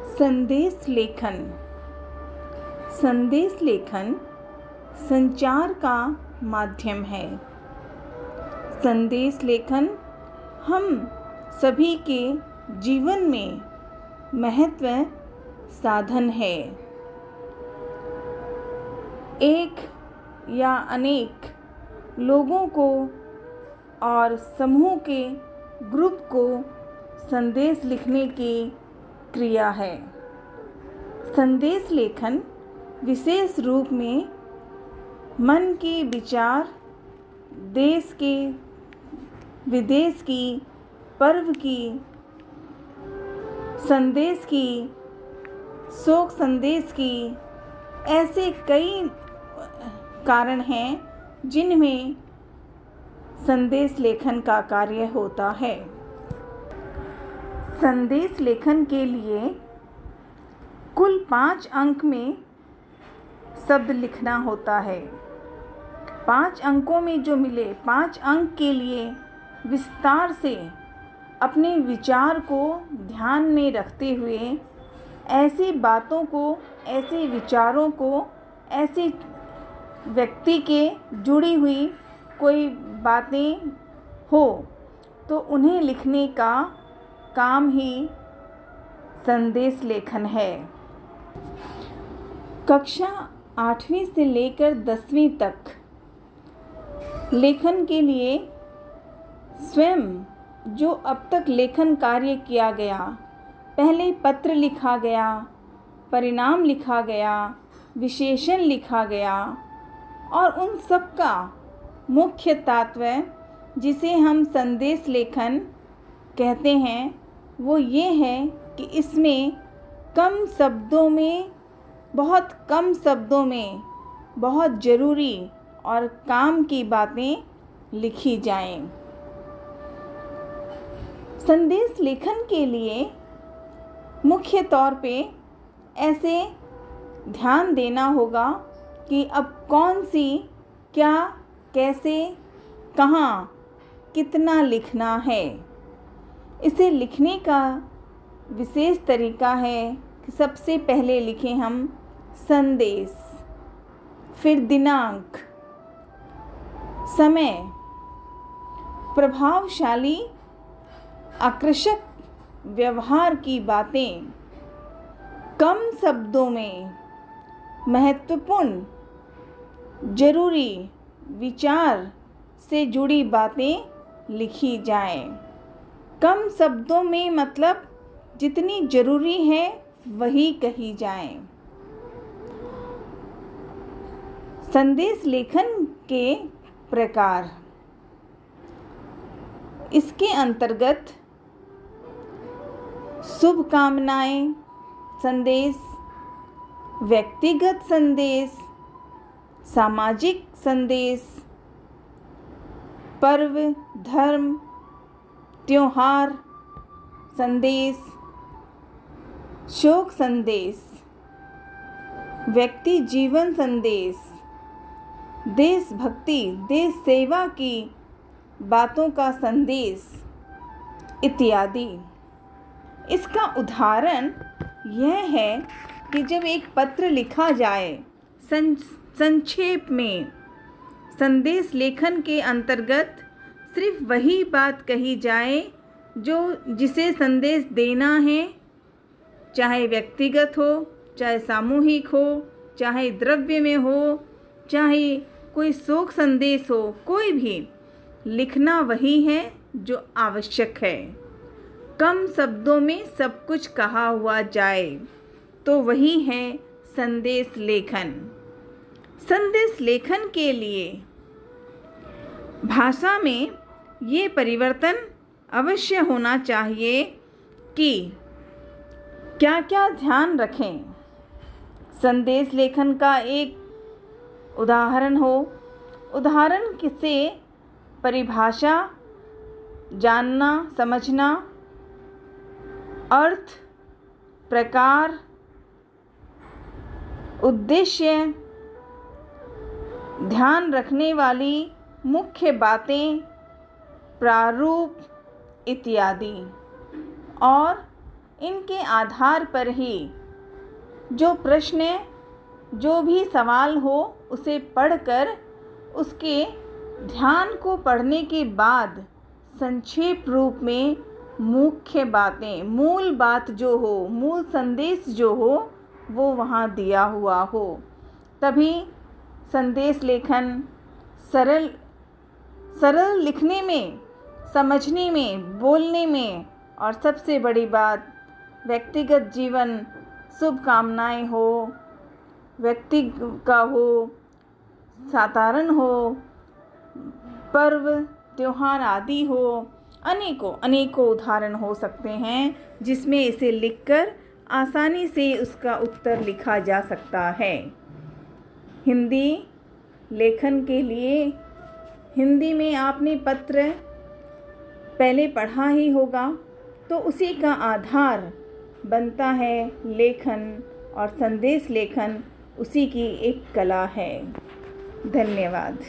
संदेश लेखन। संदेश लेखन संचार का माध्यम है। संदेश लेखन हम सभी के जीवन में महत्व साधन है। एक या अनेक लोगों को और समूह के ग्रुप को संदेश लिखने की क्रिया है। संदेश लेखन विशेष रूप में मन के विचार, देश के विदेश की, पर्व की, संदेश की, शोक संदेश की, ऐसे कई कारण हैं जिनमें संदेश लेखन का कार्य होता है। संदेश लेखन के लिए कुल 5 अंक में शब्द लिखना होता है। 5 अंकों में जो मिले 5 अंक के लिए विस्तार से अपने विचार को ध्यान में रखते हुए ऐसी बातों को, ऐसे विचारों को, ऐसे व्यक्ति के जुड़ी हुई कोई बातें हो तो उन्हें लिखने का काम ही संदेश लेखन है। कक्षा 8वीं से लेकर 10वीं तक लेखन के लिए स्वयं जो अब तक लेखन कार्य किया गया, पहले पत्र लिखा गया, परिणाम लिखा गया, विशेषण लिखा गया और उन सब का मुख्य तात्पर्य जिसे हम संदेश लेखन कहते हैं वो ये है कि इसमें कम शब्दों में, बहुत कम शब्दों में बहुत ज़रूरी और काम की बातें लिखी जाएं। संदेश लेखन के लिए मुख्य तौर पे ऐसे ध्यान देना होगा कि अब कौन सी, क्या, कैसे, कहाँ, कितना लिखना है। इसे लिखने का विशेष तरीका है कि सबसे पहले लिखें हम संदेश, फिर दिनांक, समय, प्रभावशाली आकर्षक व्यवहार की बातें, कम शब्दों में महत्वपूर्ण जरूरी विचार से जुड़ी बातें लिखी जाएं। कम शब्दों में मतलब जितनी ज़रूरी है वही कही जाएं। संदेश लेखन के प्रकार, इसके अंतर्गत शुभकामनाएं संदेश, व्यक्तिगत संदेश, सामाजिक संदेश, पर्व, धर्म, त्योहार संदेश, शोक संदेश, व्यक्ति जीवन संदेश, देशभक्ति, देश सेवा की बातों का संदेश इत्यादि। इसका उदाहरण यह है कि जब एक पत्र लिखा जाए, संक्षेप में संदेश लेखन के अंतर्गत सिर्फ वही बात कही जाए जिसे संदेश देना है, चाहे व्यक्तिगत हो, चाहे सामूहिक हो, चाहे द्रव्य में हो, चाहे कोई शोक संदेश हो, कोई भी लिखना वही है जो आवश्यक है। कम शब्दों में सब कुछ कहा हुआ जाए तो वही है संदेश लेखन। संदेश लेखन के लिए भाषा में ये परिवर्तन अवश्य होना चाहिए कि क्या क्या ध्यान रखें। संदेश लेखन का एक उदाहरण हो, उदाहरण से परिभाषा जानना, समझना, अर्थ, प्रकार, उद्देश्य, ध्यान रखने वाली मुख्य बातें, प्रारूप इत्यादि। और इनके आधार पर ही जो प्रश्न, जो भी सवाल हो उसे पढ़कर उसके ध्यान को पढ़ने के बाद संक्षेप रूप में मुख्य बातें, मूल बात जो हो, मूल संदेश जो हो वो वहाँ दिया हुआ हो, तभी संदेश लेखन सरल लिखने में, समझने में, बोलने में, और सबसे बड़ी बात व्यक्तिगत जीवन, शुभकामनाएं हो, व्यक्ति का हो, साधारण हो, पर्व त्योहार आदि हो, अनेकों उदाहरण हो सकते हैं जिसमें इसे लिखकर आसानी से उसका उत्तर लिखा जा सकता है। हिंदी लेखन के लिए हिंदी में आपने पत्र पहले पढ़ा ही होगा, तो उसी का आधार बनता है लेखन, और संदेश लेखन उसी की एक कला है। धन्यवाद।